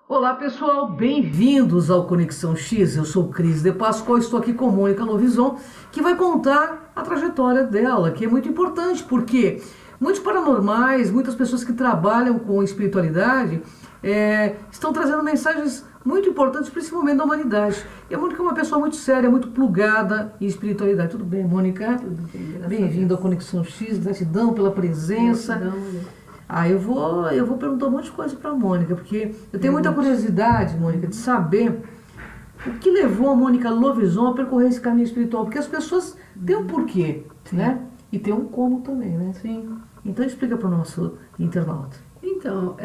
Olá pessoal, bem-vindos ao Conexão X. Eu sou Cris de Pascoal, estou aqui com Mônica Lovison, que vai contar a trajetória dela, que é muito importante, porque muitos paranormais, muitas pessoas que trabalham com espiritualidade estão trazendo mensagens muito importantes para esse momento da humanidade. E a Mônica é uma pessoa muito séria, muito plugada em espiritualidade. Tudo bem, Mônica? Tudo bem, graças a Bem-vindo ao Deus. Conexão X, gratidão pela presença. Eu vou perguntar um monte de coisa para a Mônica, porque eu tenho muita curiosidade, Mônica, de saber o que levou a Mônica Lovison a percorrer esse caminho espiritual, porque as pessoas têm um porquê, né? E tem um como também, né? Sim. Então explica para o nosso internauta. Então,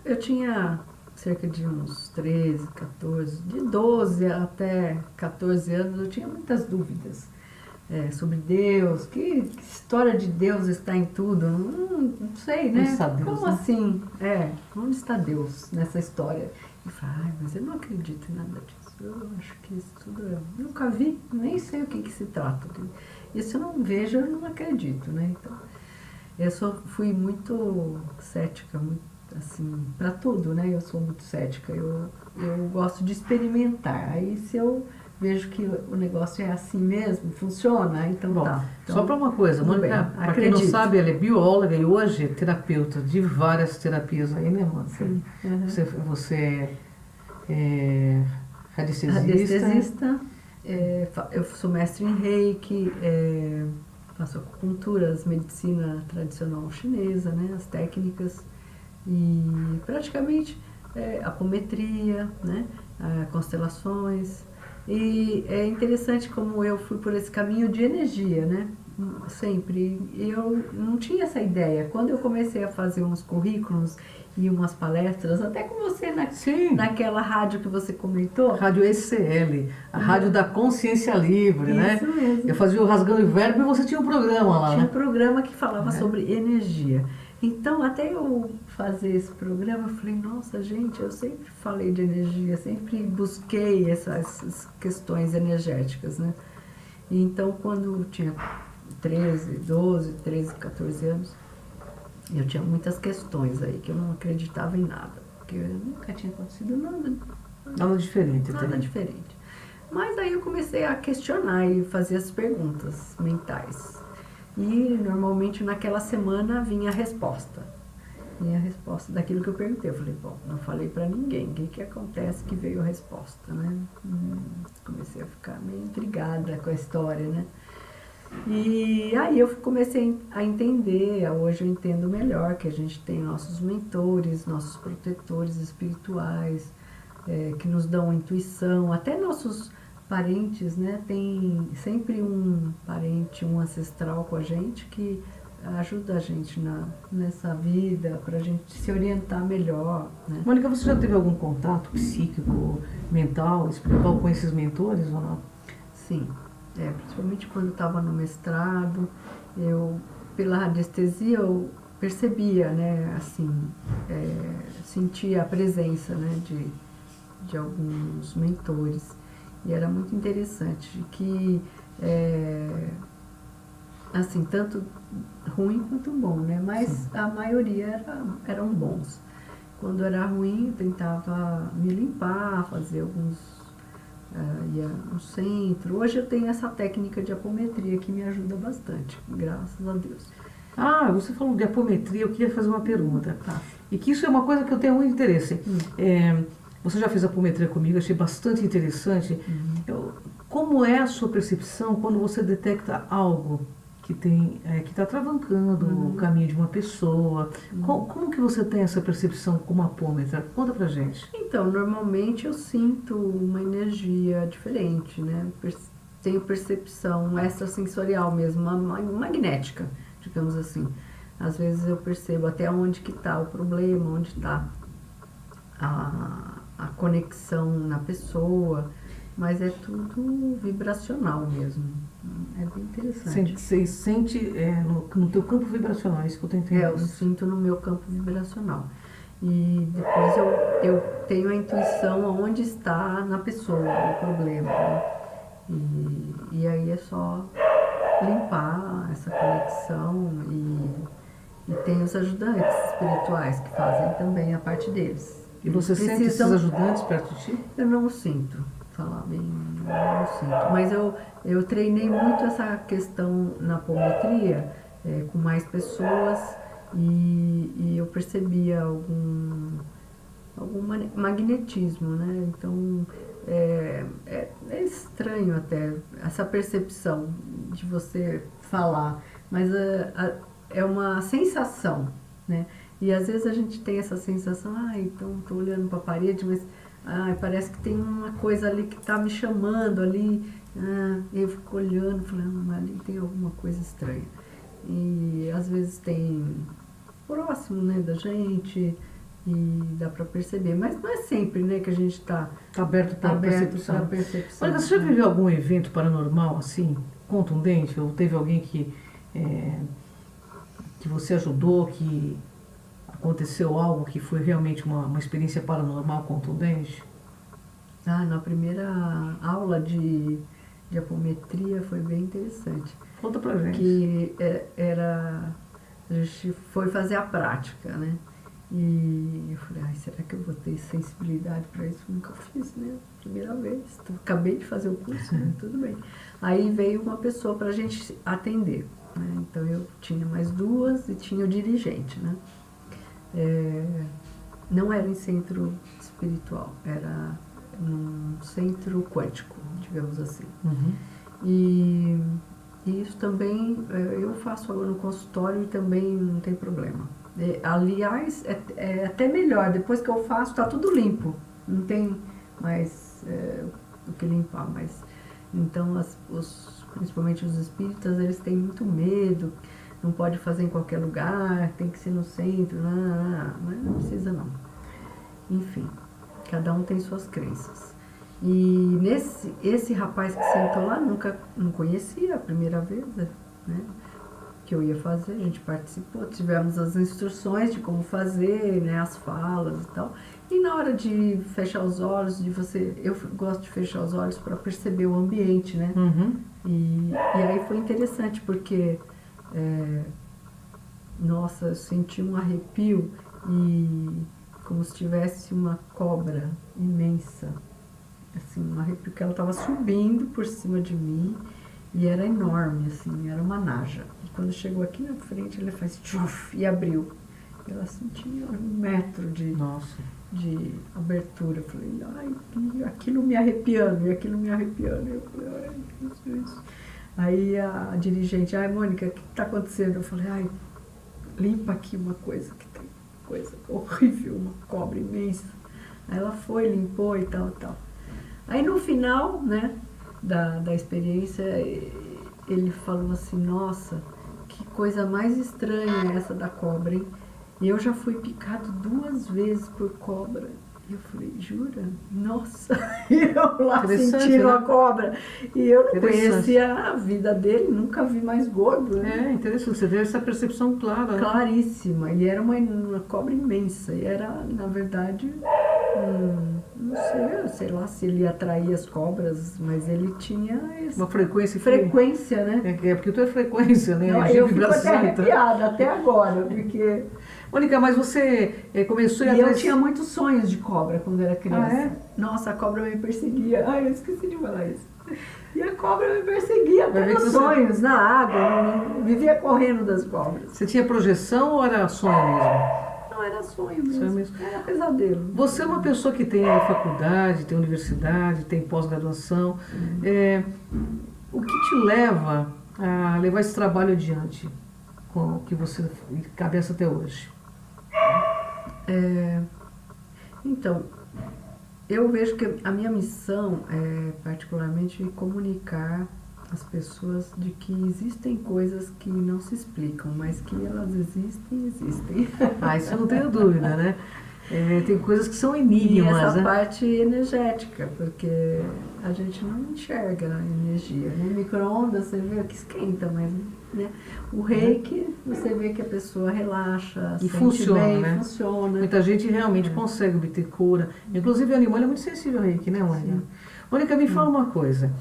eu tinha cerca de uns 13, 14, de 12 até 14 anos, eu tinha muitas dúvidas sobre Deus, que história de Deus está em tudo, não sei, né? Onde está Deus, Como né? assim? Onde está Deus nessa história? E falei, mas eu não acredito em nada disso, eu acho que isso tudo eu nunca vi, nem sei o que se trata. E se eu não vejo, eu não acredito, né? Então, eu fui muito cética, muito assim, para tudo, né? Eu sou muito cética, eu gosto de experimentar. Aí se eu vejo que o negócio é assim mesmo, funciona, então Bom, tá. Então, só para uma coisa, tudo Mônica, bem, para quem não acredito. sabe, ela é bióloga e hoje é terapeuta de várias terapias aí, né, Mônica? Sim, uhum. Você é radiestesista. Radiestesista, eu sou mestre em Reiki, faço acupunturas, medicina tradicional chinesa, né? As técnicas e praticamente apometria, né? Constelações. E é interessante como eu fui por esse caminho de energia, né? Sempre. Eu não tinha essa ideia. Quando eu comecei a fazer uns currículos e umas palestras, até com você Sim. naquela rádio que você comentou. Rádio ECL, a Rádio da Consciência Livre, né? Isso mesmo. Eu fazia o Rasgando o Verbo e você tinha um programa lá, Tinha um né? programa que falava sobre energia. Então, até eu fazer esse programa, eu falei, nossa, gente, eu sempre falei de energia, sempre busquei essas questões energéticas, né? E então, quando eu tinha 14 anos, eu tinha muitas questões aí, que eu não acreditava em nada, porque nunca tinha acontecido Nada diferente. nada diferente. Mas aí eu comecei a questionar e fazer as perguntas mentais. E normalmente naquela semana vinha a resposta. Vinha a resposta daquilo que eu perguntei. Eu falei, bom, não falei pra ninguém. O que acontece que veio a resposta, né? Comecei a ficar meio intrigada com a história, né? E aí eu comecei a entender, hoje eu entendo melhor que a gente tem nossos mentores, nossos protetores espirituais, que nos dão intuição, até nossos parentes, né? Tem sempre um parente, um ancestral com a gente que ajuda a gente nessa vida, pra gente se orientar melhor, né? Mônica, você já teve algum contato psíquico, mental, espiritual com esses mentores ou não? Sim, principalmente quando eu estava no mestrado, pela radiestesia, eu percebia, né, assim, sentia a presença, né, de alguns mentores. E era muito interessante que, assim, tanto ruim quanto bom, né? Mas sim, a maioria eram bons. Quando era ruim, eu tentava me limpar, fazer ia no centro. Hoje eu tenho essa técnica de apometria que me ajuda bastante, graças a Deus. Você falou de apometria, eu queria fazer uma pergunta. Tá. E que isso é uma coisa que eu tenho muito interesse. Você já fez apometria comigo, achei bastante interessante. Como é a sua percepção quando você detecta algo que está travancando o caminho de uma pessoa? Como que você tem essa percepção como apômetra? Conta pra gente. Então, normalmente eu sinto uma energia diferente, né? Tenho percepção extrasensorial mesmo, magnética, digamos assim. Às vezes eu percebo até onde que está o problema, onde está a conexão na pessoa, mas é tudo vibracional mesmo. É bem interessante. Você sente no teu campo vibracional, isso que eu estou entendendo. Eu sinto no meu campo vibracional. E depois eu tenho a intuição onde está na pessoa o problema, né? E aí é só limpar essa conexão e tem os ajudantes espirituais que fazem também a parte deles. E você sente esses ajudantes perto de ti? Eu não sinto, falar bem, não sinto. Mas eu treinei muito essa questão na apometria, com mais pessoas, e eu percebia algum magnetismo, né? Então, é estranho até essa percepção de você falar, mas é uma sensação, né? E às vezes a gente tem essa sensação, então estou olhando para a parede, mas parece que tem uma coisa ali que está me chamando ali, e eu fico olhando, falando, ali tem alguma coisa estranha. E às vezes tem próximo, né, da gente, e dá para perceber, mas não é sempre, né, que a gente está aberto para a percepção. Olha, você já viveu algum evento paranormal assim, contundente? Ou teve alguém que você ajudou, que aconteceu algo que foi realmente uma experiência paranormal contundente? Na primeira aula de apometria foi bem interessante. Conta pra gente. Que a gente foi fazer a prática, né? E eu falei, será que eu vou ter sensibilidade para isso? Nunca fiz, né? Primeira vez. Acabei de fazer o curso, né? Tudo bem. Aí veio uma pessoa para a gente atender, né? Então eu tinha mais duas e tinha o dirigente, né? Não era em centro espiritual, era num centro quântico, digamos assim. Uhum. E isso também eu faço agora no consultório e também não tem problema. Aliás, é até melhor, depois que eu faço está tudo limpo, não tem mais o que limpar. Mas, então, principalmente os espíritas, eles têm muito medo, não pode fazer em qualquer lugar, tem que ser no centro, mas não precisa não. Enfim, cada um tem suas crenças. E esse rapaz que sentou lá, não conhecia a primeira vez, né? Que eu ia fazer, a gente participou, tivemos as instruções de como fazer, né, as falas e tal. E na hora de fechar os olhos, eu gosto de fechar os olhos para perceber o ambiente, né? Uhum. E aí foi interessante porque, nossa, eu senti um arrepio e como se tivesse uma cobra imensa, assim, um arrepio que ela estava subindo por cima de mim. E era enorme, assim, era uma naja. E quando chegou aqui na frente, ele faz tchuf e abriu. Ela sentia 1 metro de abertura. Eu falei, e aquilo me arrepiando, Eu falei, isso. Aí a dirigente, Mônica, o que está acontecendo? Eu falei, limpa aqui uma coisa, que tem coisa horrível, uma cobra imensa. Aí ela foi, limpou e tal. Aí no final, né, da experiência, ele falou assim, nossa, que coisa mais estranha essa da cobra, hein? E eu já fui picado 2 vezes por cobra. E eu falei, jura? Nossa! E eu lá sentindo, né, a cobra. E eu não conhecia a vida dele, nunca vi mais gordo, né? Interessante, você teve essa percepção clara. Claríssima. E era uma cobra imensa. E era, na verdade, não sei lá se ele atraía as cobras, mas ele tinha uma frequência, né? Porque tu é frequência, né? Não, eu fico até arrepiada até agora, porque... Mônica, mas você começou a... E eu tinha muitos sonhos de cobra quando era criança. Nossa, a cobra me perseguia. Eu esqueci de falar isso. E a cobra me perseguia até nos sonhos, na água. Eu vivia correndo das cobras. Você tinha projeção ou era sonho mesmo? Não, era sonho mesmo. Era pesadelo. Você é uma pessoa que tem faculdade, tem universidade, tem pós-graduação. O que te leva a levar esse trabalho adiante, com o que você cabeça até hoje? Então, eu vejo que a minha missão é particularmente comunicar às pessoas de que existem coisas que não se explicam, mas que elas existem. Isso eu não tenho dúvida, né? Tem coisas que são enigmas, e essa parte energética, porque a gente não enxerga a energia. No micro-ondas você vê que esquenta, mas, né? O reiki, você vê que a pessoa relaxa, e funciona, bem, né? Funciona. Muita gente realmente consegue obter cura. Inclusive o animal é muito sensível ao reiki, né, Mônica? Mônica, me fala uma coisa.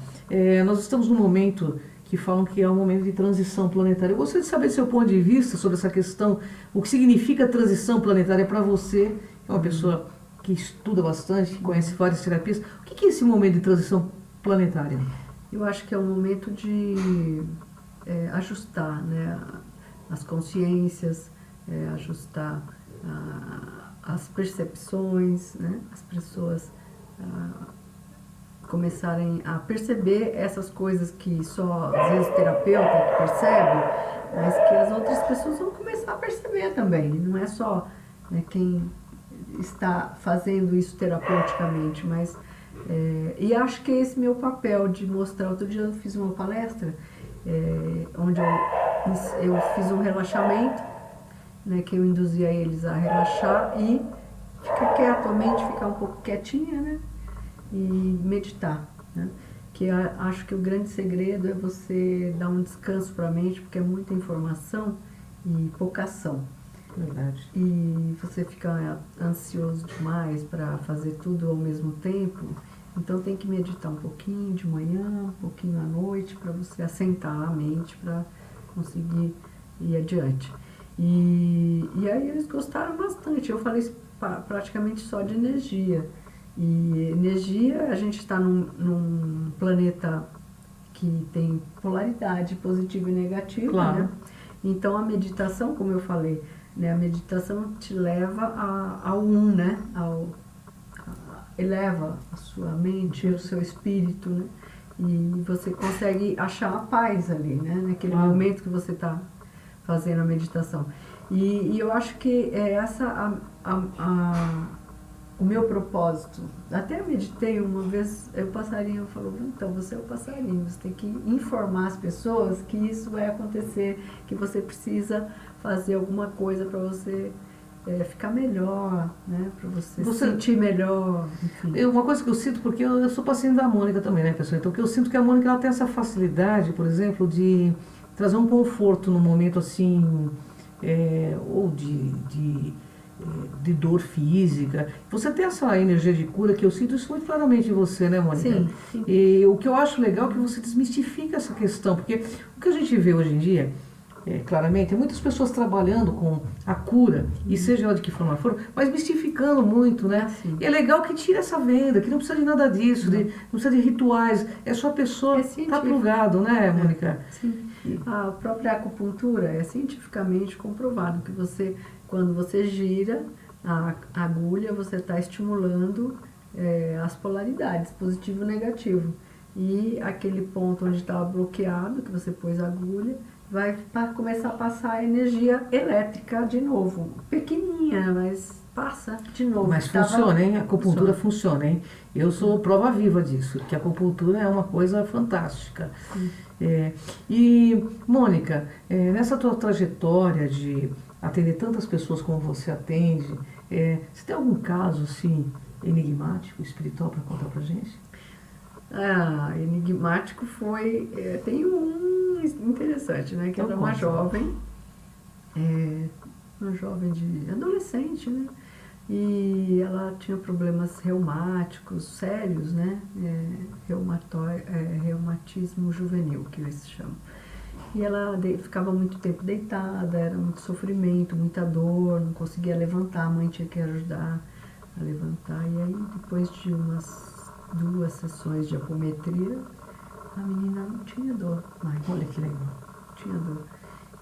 Nós estamos num momento que falam que é um momento de transição planetária. Eu gostaria de saber seu ponto de vista sobre essa questão, o que significa transição planetária para você, que é uma pessoa que estuda bastante, que conhece várias terapias. O que é esse momento de transição planetária? Eu acho que é um momento de ajustar, né, as consciências, ajustar as percepções, né, as pessoas começarem a perceber essas coisas que só às vezes o terapeuta que percebe, mas que as outras pessoas vão começar a perceber também. Não é só, né, quem está fazendo isso terapeuticamente, mas e acho que é esse meu papel de mostrar. Outro dia eu fiz uma palestra onde eu fiz um relaxamento, né, que eu induzia eles a relaxar e ficar quieto, a mente ficar um pouco quietinha, né, e meditar, né? Que acho que o grande segredo é você dar um descanso para a mente, porque é muita informação e pouca ação. Verdade. E você fica ansioso demais para fazer tudo ao mesmo tempo, então tem que meditar um pouquinho de manhã, um pouquinho à noite, para você assentar a mente para conseguir ir adiante. E aí eles gostaram bastante. Eu falei praticamente só de energia. E energia, a gente está num planeta que tem polaridade positiva e negativa, claro, né? Então a meditação, como eu falei, né, a meditação te leva ao né? Eleva a sua mente, o seu espírito, né? E você consegue achar a paz ali, né? Naquele momento que você está fazendo a meditação. E eu acho que é essa o meu propósito. Até meditei uma vez, o passarinho falou, então você é o passarinho, você tem que informar as pessoas que isso vai acontecer, que você precisa fazer alguma coisa para você ficar melhor, né? Para você sentir melhor, enfim. Uma coisa que eu sinto, porque eu sou paciente da Mônica também, né, pessoal? Então, que eu sinto que a Mônica ela tem essa facilidade, por exemplo, de trazer um conforto num momento assim, ou de dor física. Você tem essa energia de cura que eu sinto isso muito claramente em você, né, Mônica? Sim, sim. E o que eu acho legal é que você desmistifica essa questão, porque o que a gente vê hoje em dia, claramente, é muitas pessoas trabalhando com a cura, e seja ela de que forma for, mas mistificando muito, né? Sim. E é legal que tira essa venda, que não precisa de nada disso, não precisa de rituais, é só a pessoa estar plugado, né, Mônica? Sim. A própria acupuntura é cientificamente comprovado que você, quando você gira a agulha, você está estimulando as polaridades, positivo e negativo. E aquele ponto onde estava bloqueado, que você pôs a agulha, vai começar a passar a energia elétrica de novo. Pequenininha, mas passa de novo. Mas funciona, hein? A acupuntura funciona, hein? Eu sou prova viva disso, que a acupuntura é uma coisa fantástica. E, Mônica, nessa tua trajetória de atender tantas pessoas como você atende, você tem algum caso, assim, enigmático, espiritual para contar pra gente? Enigmático foi... tem um interessante, né? Que era uma jovem, de adolescente, né? E ela tinha problemas reumáticos sérios, né? Reumatismo juvenil, que eles chamam. E ela ficava muito tempo deitada, era muito sofrimento, muita dor, não conseguia levantar, a mãe tinha que ajudar a levantar. E aí, depois de umas 2 sessões de apometria, a menina não tinha dor mais. Olha que legal. Não tinha dor.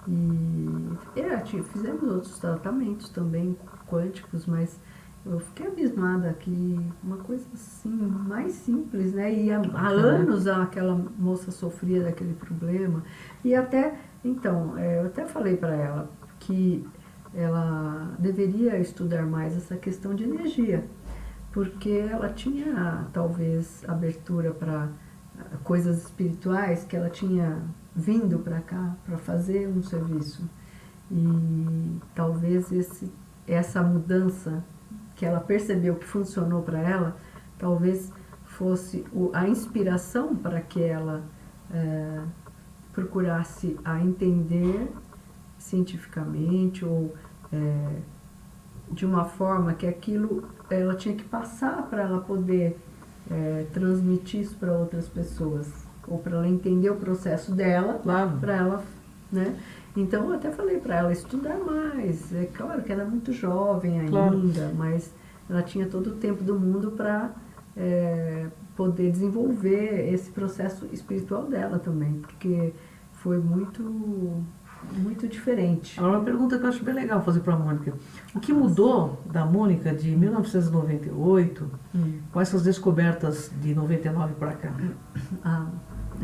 E fizemos outros tratamentos também quânticos, mas eu fiquei abismada que uma coisa assim, mais simples, né? E há anos aquela moça sofria daquele problema. E até, então, eu até falei para ela que ela deveria estudar mais essa questão de energia, porque ela tinha talvez abertura para coisas espirituais, que ela tinha vindo para cá para fazer um serviço. E talvez essa mudança que ela percebeu que funcionou para ela, talvez fosse a inspiração para que ela procurasse a entender cientificamente ou de uma forma que aquilo ela tinha que passar para ela poder transmitir isso para outras pessoas, ou para ela entender o processo dela, claro, para ela, né? Então eu até falei para ela estudar mais. É claro que ela é muito jovem ainda, claro, mas ela tinha todo o tempo do mundo para poder desenvolver esse processo espiritual dela também, porque foi muito diferente. Agora, uma pergunta que eu acho bem legal fazer para a Mônica. O que mudou da Mônica de 1998 com essas descobertas de 99 para cá?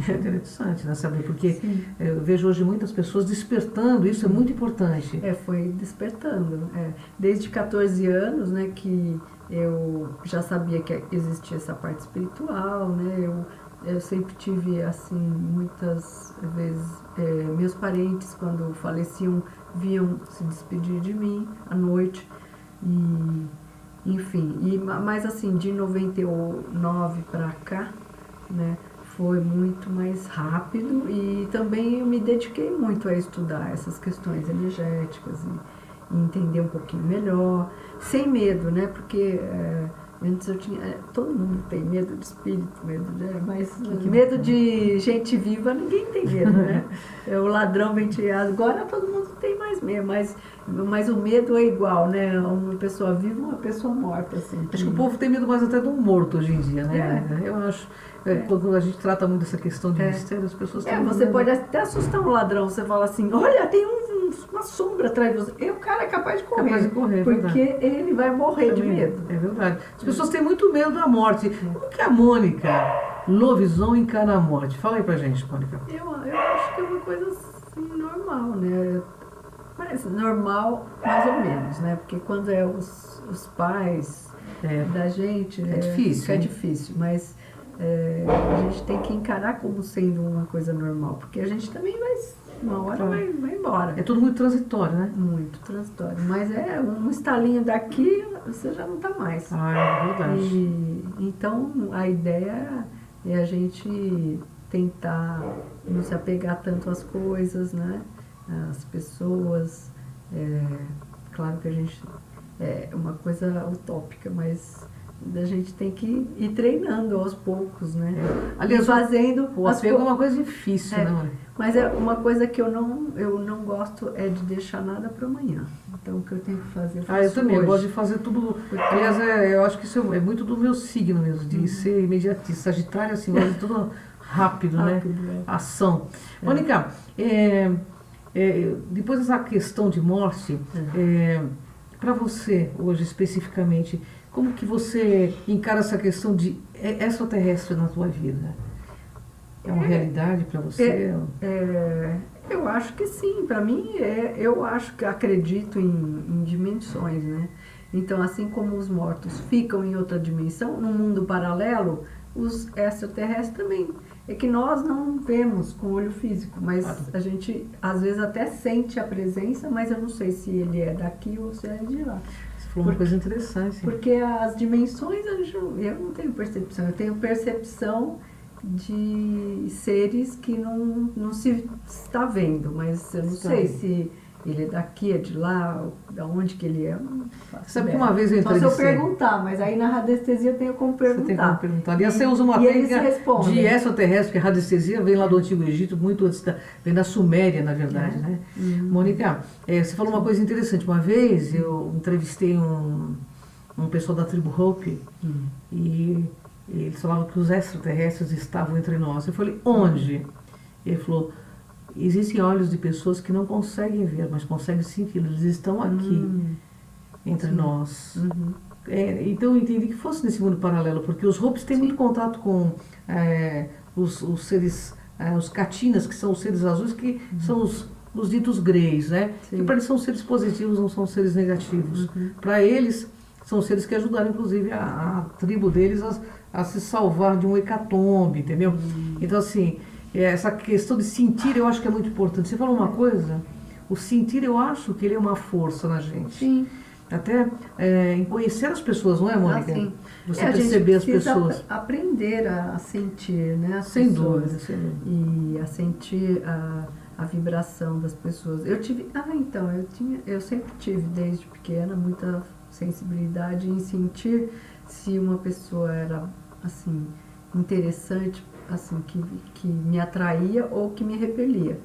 É interessante, né, saber, porque Sim. eu vejo hoje muitas pessoas despertando, isso é muito importante. Foi despertando. Desde 14 anos, né, que eu já sabia que existia essa parte espiritual, né, eu sempre tive, assim, muitas vezes, meus parentes, quando faleciam, vinham se despedir de mim à noite, e, enfim, mas assim, de 99 para cá, né, foi muito mais rápido, e também eu me dediquei muito a estudar essas questões energéticas e entender um pouquinho melhor, sem medo, né, porque antes eu tinha, todo mundo tem medo de espírito, mas medo de gente viva ninguém tem medo, né? O ladrão vem tirar, agora todo mundo tem mais medo, mas o medo é igual, né? Uma pessoa viva, uma pessoa morta, assim. Acho que o povo tem medo mais até do morto hoje em dia, né? Eu acho, quando a gente trata muito dessa questão de mistério, as pessoas têm você pode até assustar um ladrão, você fala assim, olha, tem uma sombra atrás de você, e o cara é capaz de correr, porque ele vai morrer de medo. É verdade. As pessoas têm muito medo da morte. Como que a Mônica Lovison encara a morte? Fala aí pra gente, Mônica. Eu acho que é uma coisa assim, normal, né? Mas normal, mais ou menos, né? Porque quando é os pais da gente, difícil. É difícil, mas a gente tem que encarar como sendo uma coisa normal, porque a gente também uma hora vai embora. É tudo muito transitório, né? Muito transitório. Mas um estalinho daqui, você já não tá mais. É verdade. Então, a ideia é a gente tentar não se apegar tanto às coisas, né? Às pessoas. Claro que a gente... É uma coisa utópica, mas a gente tem que ir treinando aos poucos, né? Aliás, fazendo... O apego é uma coisa difícil, né? Mas uma coisa que eu não gosto é de deixar nada para amanhã. Então, o que eu tenho que fazer, eu faço eu também, hoje. eu gosto de fazer tudo. Aliás, eu acho que isso é muito do meu signo mesmo, de ser imediatista. Sagitário, assim, gosta de tudo rápido, né? Ação. Mônica, depois dessa questão de morte, para você, hoje especificamente, como que você encara essa questão de extraterrestre na tua vida? É uma realidade para você? Eu acho que sim. Para mim, eu acho que acredito em dimensões, né? Então, assim como os mortos ficam em outra dimensão, num mundo paralelo, os extraterrestres também. É que nós não vemos com o olho físico, mas a gente às vezes até sente a presença, mas eu não sei se ele é daqui ou se é de lá. Você falou uma coisa interessante. Porque as dimensões, eu não tenho percepção. Eu tenho percepção de seres que não se está vendo, mas eu não sei se ele é daqui, é de lá, da onde que ele é, eu não faço Sabe ideia. que uma vez eu entrevistei... Só se eu perguntar, mas aí na radiestesia eu tenho como perguntar. Você tem como perguntar. E você usa uma técnica de extraterrestre, que a radiestesia vem lá do Antigo Egito, muito antes vem da Suméria, na verdade, né? Mônica, você falou uma coisa interessante. Uma vez eu entrevistei um pessoal da tribo Hopi e eles falavam que os extraterrestres estavam entre nós. Eu falei, onde? Ele falou, existem olhos de pessoas que não conseguem ver, mas conseguem sentir. Eles estão aqui, entre nós. Então eu entendi que fosse nesse mundo paralelo, porque os Hopis têm muito contato com os seres, os Katinas, que são os seres azuis, que são os ditos greys, né? Que para eles são seres positivos, não são seres negativos. Para eles, são seres que ajudaram, inclusive, a tribo deles a se salvar de um hecatombe, entendeu? Então, assim, essa questão de sentir, eu acho que é muito importante. Você falou uma coisa, o sentir, eu acho que ele é uma força na gente. Sim. Até em conhecer as pessoas, não é, Mônica? Sim. Você perceber as pessoas. Aprender a sentir, né? Sem dúvida, sem dúvida. E a sentir a vibração das pessoas. Eu sempre tive, desde pequena, muita sensibilidade em sentir se uma pessoa era, assim, interessante, assim, que me atraía ou que me repelia.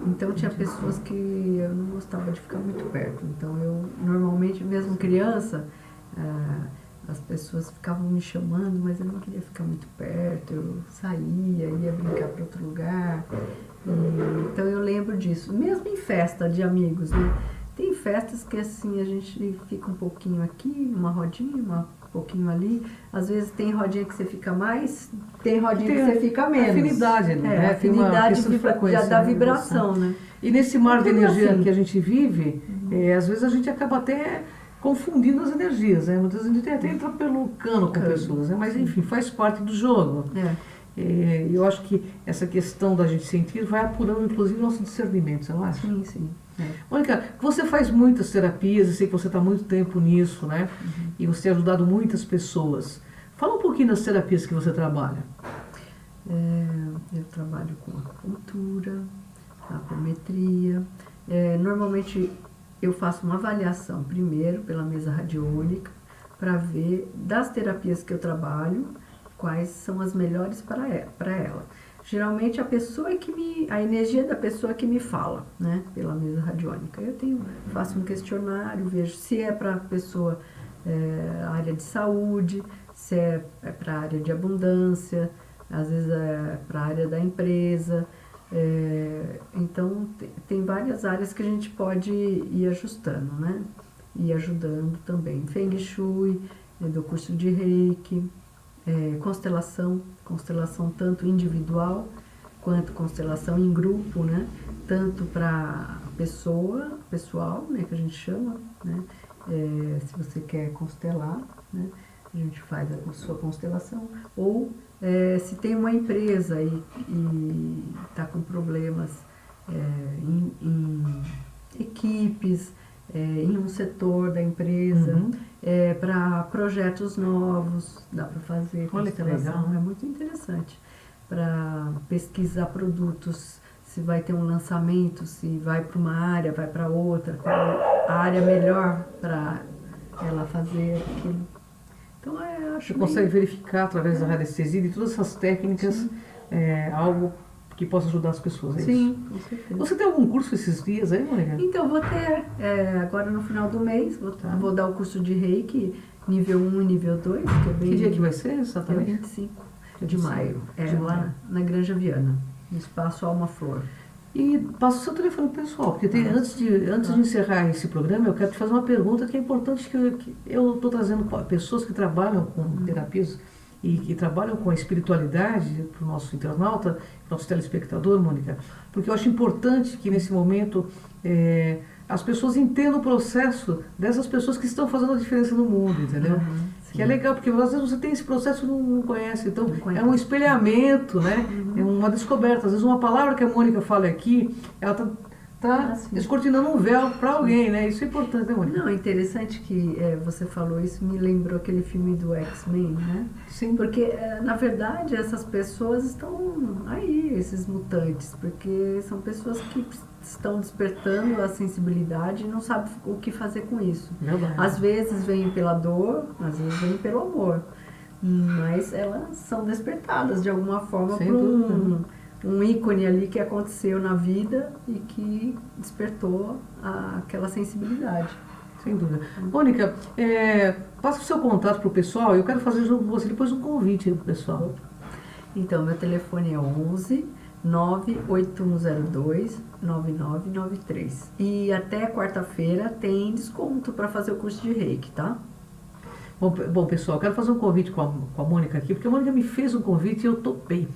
Então tinha pessoas que eu não gostava de ficar muito perto. Então eu, normalmente, mesmo criança, As pessoas ficavam me chamando, mas eu não queria ficar muito perto, eu saía, ia brincar para outro lugar. Então eu lembro disso, mesmo em festa de amigos, né? Tem festas que assim a gente fica um pouquinho aqui, uma rodinha, um pouquinho ali. Às vezes tem rodinha que você fica mais, tem rodinha que você fica menos. Afinidade ali, né? Afinidade de frequência, da né? vibração, né? E nesse mar de energia assim. que a gente vive, às vezes a gente acaba até confundindo as energias, né? Muitas vezes a gente até entra pelo cano com pessoas, né? Mas enfim, faz parte do jogo. Eu acho que essa questão da gente sentir vai apurando inclusive nosso discernimento, você não acha? Sim, sim. Mônica, você faz muitas terapias, eu sei que você está há muito tempo nisso, né? E você tem ajudado muitas pessoas. Fala um pouquinho das terapias que você trabalha. Eu trabalho com acupuntura, apometria. Normalmente eu faço uma avaliação primeiro pela mesa radiônica para ver das terapias que eu trabalho quais são as melhores para ela. Geralmente a energia da pessoa que me fala, né, pela mesa radiônica. Faço um questionário, vejo se é para a pessoa área de saúde, se é para a área de abundância, às vezes é para a área da empresa. Então tem várias áreas que a gente pode ir ajustando, né? E ajudando também. Feng Shui, do curso de Reiki, constelação tanto individual quanto constelação em grupo, né? Tanto para pessoal, né, que a gente chama, né? Se você quer constelar, né, a gente faz a sua constelação, ou se tem uma empresa e está com problemas em equipes, em um setor da empresa, para projetos novos, dá para fazer constelação, é muito interessante. Para pesquisar produtos, se vai ter um lançamento, se vai para uma área, vai para outra, qual a área melhor para ela fazer aquilo. Então, acho Você consegue verificar através da radiestesia e todas essas técnicas algo que possa ajudar as pessoas, é isso? Sim, com certeza. Você tem algum curso esses dias aí, Mônica? Então, vou ter, agora no final do mês, vou dar o curso de Reiki, nível 1 e nível 2. Que dia que vai ser É exatamente? 25 de maio, lá na Granja Viana, no Espaço Alma Flor. E passa o seu telefone pessoal, porque antes de encerrar esse programa, eu quero te fazer uma pergunta que é importante, que eu estou trazendo pessoas que trabalham com terapias e que trabalham com a espiritualidade para o nosso internauta, nosso telespectador, Mônica, porque eu acho importante que nesse momento as pessoas entendam o processo dessas pessoas que estão fazendo a diferença no mundo, entendeu? Que é legal, porque às vezes você tem esse processo e não conhece, então é um espelhamento, né? É uma descoberta. Às vezes uma palavra que a Mônica fala aqui, ela está descortinando um véu para alguém, né? Isso é importante, né, Mônica? Não, é interessante que você falou isso, me lembrou aquele filme do X-Men, né? Sim. Porque, na verdade, essas pessoas estão aí, esses mutantes, porque são pessoas que estão despertando a sensibilidade e não sabem o que fazer com isso. Verdade. Às vezes vem pela dor, às vezes vem pelo amor, mas elas são despertadas de alguma forma por um ícone ali que aconteceu na vida e que despertou aquela sensibilidade. Sem dúvida. Mônica, passa o seu contato para o pessoal. Eu quero fazer junto com você depois um convite para o pessoal. Então, meu telefone é 11 98102 9993. E até quarta-feira tem desconto para fazer o curso de Reiki, tá? Bom, pessoal, eu quero fazer um convite com a Mônica aqui, porque a Mônica me fez um convite e eu topei.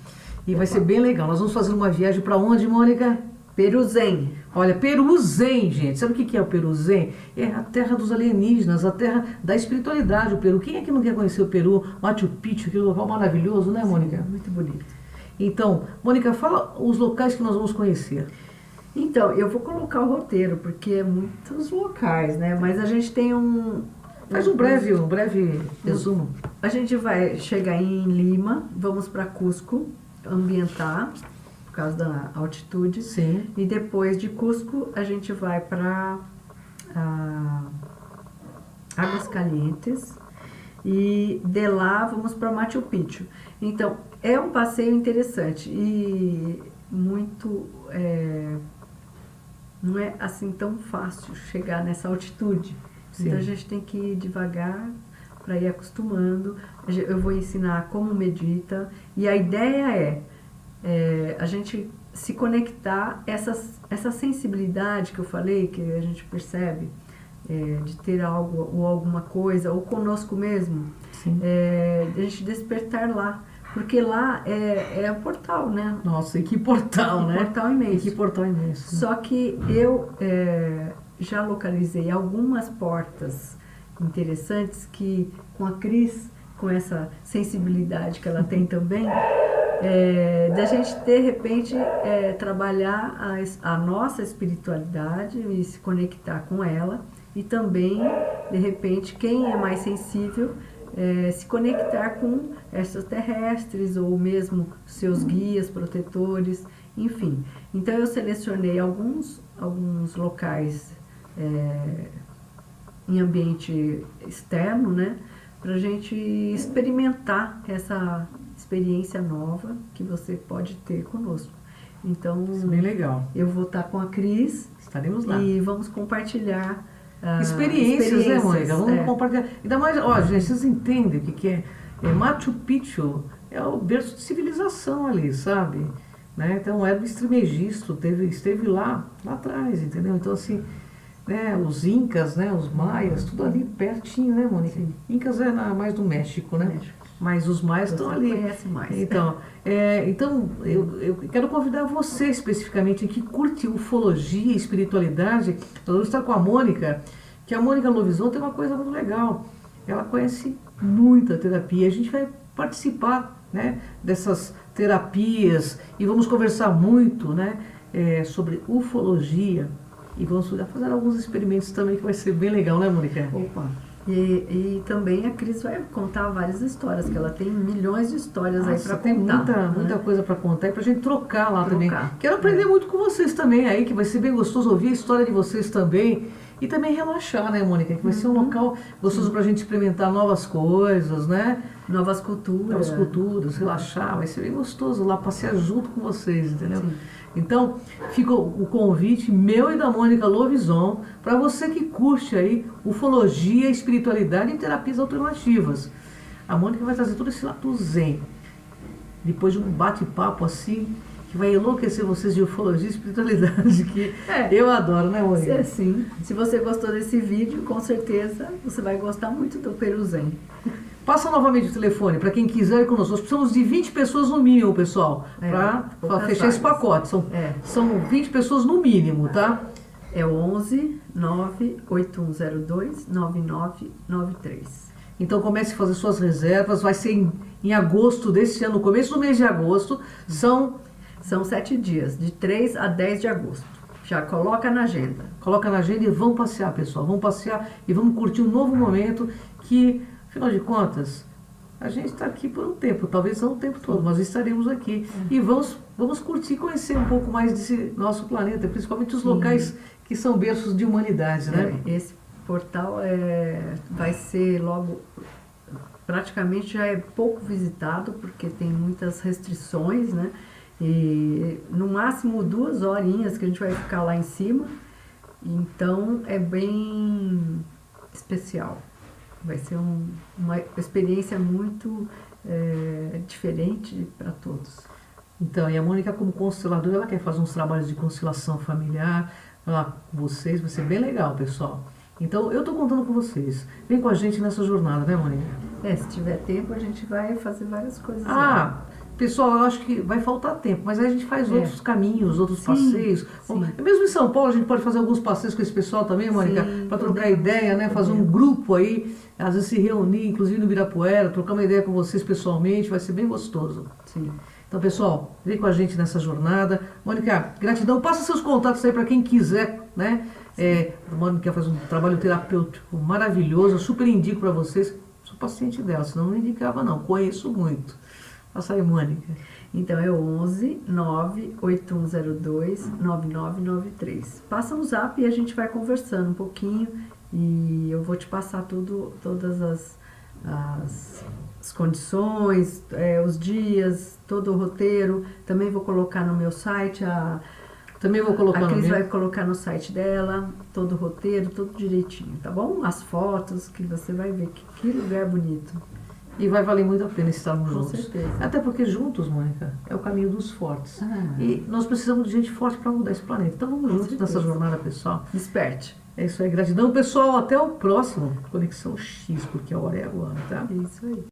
E vai ser bem legal. Nós vamos fazer uma viagem para onde, Mônica? Peruzem. Olha, Peruzem, gente. Sabe o que é o Peruzem? É a terra dos alienígenas, a terra da espiritualidade, o Peru. Quem é que não quer conhecer o Peru? Machu Picchu, aquele local maravilhoso, né, Mônica? Sim, muito bonito. Então, Mônica, fala os locais que nós vamos conhecer. Então, eu vou colocar o roteiro, porque é muitos locais, né? Mas a gente tem Faz um breve resumo. A gente vai chegar em Lima, vamos para Cusco, ambientar, por causa da altitude. Sim. E depois de Cusco, a gente vai para Águas Calientes. E de lá, vamos para Machu Picchu. Então, é um passeio interessante e muito... não é assim tão fácil chegar nessa altitude. Sim. Então a gente tem que ir devagar para ir acostumando. Eu vou ensinar como medita. E a ideia é a gente se conectar, essa sensibilidade que eu falei, que a gente percebe, de ter algo ou alguma coisa, ou conosco mesmo, a gente despertar lá. Porque lá é o portal, né? Nossa, e que portal, né? Portal imenso. E que portal imenso. Só que eu já localizei algumas portas interessantes que, com a Cris, com essa sensibilidade que ela tem também, da gente, de repente, trabalhar a nossa espiritualidade e se conectar com ela. E também, de repente, quem é mais sensível, se conectar com extraterrestres ou mesmo seus guias, protetores, enfim. Então eu selecionei alguns locais em ambiente externo, né, para a gente experimentar essa experiência nova que você pode ter conosco. Então, isso é bem legal. Eu vou estar com a Cris. Estaremos lá. E vamos compartilhar experiências, né, Mônica? Vamos compartilhar. Ainda mais, ó, gente, vocês entendem o que é? Machu Picchu é o berço de civilização ali, sabe? Né? Então, Hermes Trismegisto esteve lá atrás, entendeu? Então, assim, né, os Incas, né, os Maias, tudo ali pertinho, né, Mônica? Sim. Incas é mais do México, né? México. Mas os Maias estão ali. Conhece mais. Então, eu quero convidar você especificamente que curte ufologia e espiritualidade. Nós vamos estar com a Mônica, que a Mônica Lovisão tem uma coisa muito legal. Ela conhece muita terapia. A gente vai participar, né, dessas terapias e vamos conversar muito, né, sobre ufologia. E vamos fazer alguns experimentos também, que vai ser bem legal, né, Mônica? Opa! E também a Cris vai contar várias histórias, que ela tem milhões de histórias aí para contar. Tem muita coisa para contar e para a gente trocar lá também. Quero aprender muito com vocês também aí, que vai ser bem gostoso ouvir a história de vocês também. E também relaxar, né, Mônica? Que vai ser um local gostoso para a gente experimentar novas coisas, né? Novas culturas, relaxar. Vai ser bem gostoso lá, passear junto com vocês, entendeu? Sim. Então, fica o convite meu e da Mônica Lovisão para você que curte aí ufologia, espiritualidade e terapias alternativas. A Mônica vai trazer todo esse lado zen, depois de um bate-papo assim, que vai enlouquecer vocês de ufologia e espiritualidade, que eu adoro, né, Mônica? Sim. Se você gostou desse vídeo, com certeza você vai gostar muito do Peru Zen. Passa novamente o telefone para quem quiser ir conosco. Nós precisamos de 20 pessoas no mínimo, pessoal, para fechar esse pacote. São 20 pessoas no mínimo, tá? É o 11 98102 9993. Então comece a fazer suas reservas. Vai ser em agosto desse ano, no começo do mês de agosto. São 7 dias, de 3 a 10 de agosto. Já coloca na agenda. Coloca na agenda e vamos passear, pessoal. Vamos passear e vamos curtir um novo momento que... Afinal de contas, a gente está aqui por um tempo, talvez não o tempo todo, mas estaremos aqui. E vamos curtir e conhecer um pouco mais desse nosso planeta, principalmente os locais que são berços de humanidade, né? Esse portal vai ser logo, praticamente já é pouco visitado, porque tem muitas restrições, né? E no máximo 2 horinhas que a gente vai ficar lá em cima, então é bem especial. Vai ser uma experiência muito diferente para todos. Então, e a Mônica, como consteladora, ela quer fazer uns trabalhos de constelação familiar lá com vocês, vai ser bem legal, pessoal. Então, eu estou contando com vocês. Vem com a gente nessa jornada, né, Mônica? Se tiver tempo, a gente vai fazer várias coisas. Pessoal, eu acho que vai faltar tempo, mas aí a gente faz outros caminhos, outros passeios. Sim. Mesmo em São Paulo, a gente pode fazer alguns passeios com esse pessoal também, Mônica, para trocar ideia, né? Fazer um grupo aí, às vezes se reunir, inclusive no Ibirapuera, trocar uma ideia com vocês pessoalmente, vai ser bem gostoso. Sim. Então, pessoal, vem com a gente nessa jornada. Mônica, gratidão. Passa seus contatos aí para quem quiser, né? A Mônica faz um trabalho terapêutico maravilhoso, eu super indico para vocês. Sou paciente dela, senão não indicava não, conheço muito. Passa aí, Mônica. Então é 11 98102 9993. Passa no zap e a gente vai conversando um pouquinho e eu vou te passar todas as condições, os dias, todo o roteiro. Também vou colocar no meu site Também vou colocar A no Cris meu. vai colocar no site dela todo o roteiro, tudo direitinho, tá bom? As fotos, que você vai ver que lugar bonito. E vai valer muito a pena estarmos Com juntos. certeza. Até porque juntos, Mônica, é o caminho dos fortes. Ah. E nós precisamos de gente forte para mudar esse planeta. Então vamos juntos certeza. nessa jornada, pessoal. Desperte. É isso aí, gratidão, pessoal. Até o próximo Conexão X, porque a hora é agora, tá? É isso aí.